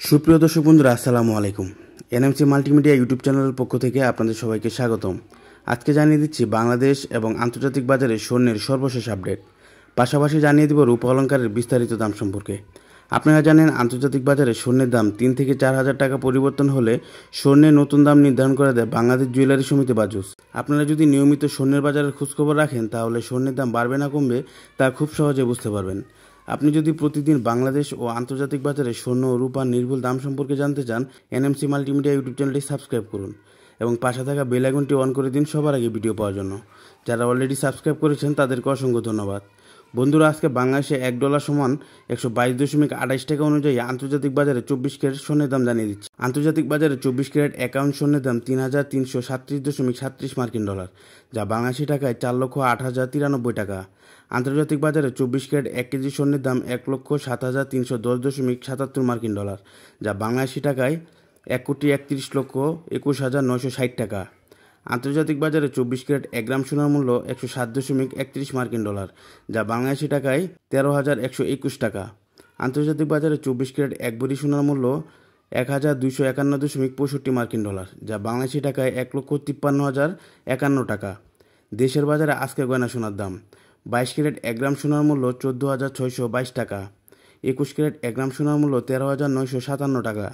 সুপ্রিয় দর্শক বন্ধুরা, আসসালামু আলাইকুম। এনএমসি মাল্টিমিডিয়া ইউটিউব চ্যানেলের পক্ষ থেকে আপনাদের সবাইকে স্বাগতম। আজকে জানিয়ে দিচ্ছি বাংলাদেশ এবং আন্তর্জাতিক বাজারে স্বর্ণের সর্বশেষ আপডেট। পাশাপাশি জানিয়ে দেব রূপ অলংকারের বিস্তারিত দাম সম্পর্কে। আপনারা জানেন আন্তর্জাতিক বাজারে স্বর্ণের দাম 3 থেকে 4 হাজার টাকা পরিবর্তন হলে স্বর্ণের নতুন দাম নির্ধারণ করে দেয় বাংলাদেশ জুয়েলারি সমিতি বাজুস। আপনারা যদি নিয়মিত স্বর্ণের বাজারের খোঁজখবর রাখেন তাহলে স্বর্ণের দাম বাড়বে না কমবে তা খুব সহজে বুঝতে পারবেন। আপনি যদি প্রতিদিন বাংলাদেশ ও আন্তর্জাতিক বাজারে স্বর্ণ ও রূপার নির্ভুল দাম সম্পর্কে জানতে চান, এনএমসি মাল্টিমিডিয়া ইউটিউব চ্যানেলটি সাবস্ক্রাইব করুন এবং পাশে থাকা বেল আইকনটি অন করে দিন সবার আগে ভিডিও পাওয়ার জন্য। যারা অলরেডি সাবস্ক্রাইব করেছেন তাদেরকে অসংখ্য ধন্যবাদ। বন্ধুরা, আজকে বাংলাদেশে $1 সমান 122.28 টাকা অনুযায়ী আন্তর্জাতিক বাজারে 24 ক্যারেট স্বর্ণের দাম জানিয়ে দিচ্ছে। আন্তর্জাতিক বাজারে 24 ক্যারেট 51 স্বর্ণের দাম $3,337.37 মার্কিন ডলার, যা বাংলাদেশি টাকায় 4,08,093 টাকা। আন্তর্জাতিক বাজারে 24 ক্যারেট 1 কেজি স্বর্ণের দাম 1,07,310.77 মার্কিন ডলার, যা বাংলাদেশি টাকায় 1,31,21,960 টাকা। আন্তর্জাতিক বাজারে 24 ক্যারেট 1 গ্রাম সোনার মূল্য 107.31 মার্কিন ডলার, যা বাংলাদেশি টাকায় 13,121 টাকা। আন্তর্জাতিক বাজারে 24 ক্যারেট 1 ভরি সোনার মূল্য 1,251.65 মার্কিন ডলার, যা বাংলাদেশি টাকায় 1,53,051 টাকা। দেশের বাজারে আজকে গয়না সোনার দাম: 22 ক্যারেট 1 গ্রাম সোনার মূল্য 14,622 টাকা, 21 ক্যারেট 1 গ্রাম সোনার মূল্য 13,957 টাকা,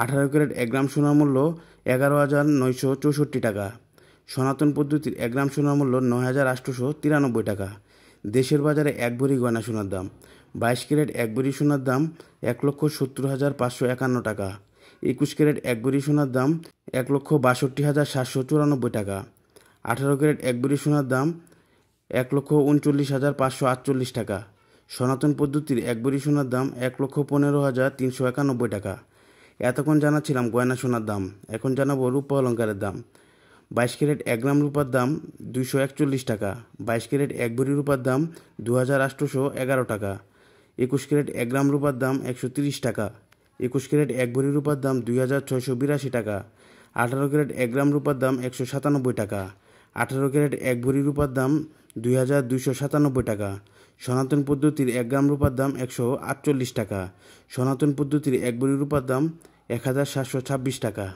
18 ক্যারেট 1 গ্রাম সোনার মূল্য 11,964 টাকা। সনাতন পদ্ধতির 1 গ্রাম সোনার মূল্য 9,893 টাকা। দেশের বাজারে 1 ভরি গয়না সোনার দাম: 22 ক্যারেট 1 ভরি সোনার দাম 1,70,551 টাকা, 21 ক্যারেট 1 ভরি সোনার দাম 1,62,794 টাকা, 18 ক্যারেট 1 ভরি সোনার দাম 1,39,548 টাকা। সনাতন পদ্ধতির 1 ভরি সোনার দাম 1,15,391 টাকা। এতক্ষণ জানাচ্ছিলাম গয়না সোনার দাম, এখন জানাবো রূপা অলংকারের দাম। 22 ক্যারেট 1 গ্রাম রূপার দাম 241 টাকা, 22 ক্যারেট 1 ভরি রূপার দাম 2,811 টাকা, 21 ক্যারেট 1 গ্রাম রূপার দাম 130 টাকা, 21 ক্যারেট 1 ভরি রূপার দাম 2,682 টাকা, 18 ক্যারেট 1 গ্রাম রূপার দাম 197 টাকা, 18 ক্যারেট 1 ভরি রূপার দাম 2,297 টাকা। সনাতন পদ্ধতির 1 গ্রাম রূপার দাম 148 টাকা। সনাতন পদ্ধতির 1 ভরি রূপার দাম 1,726 টাকা।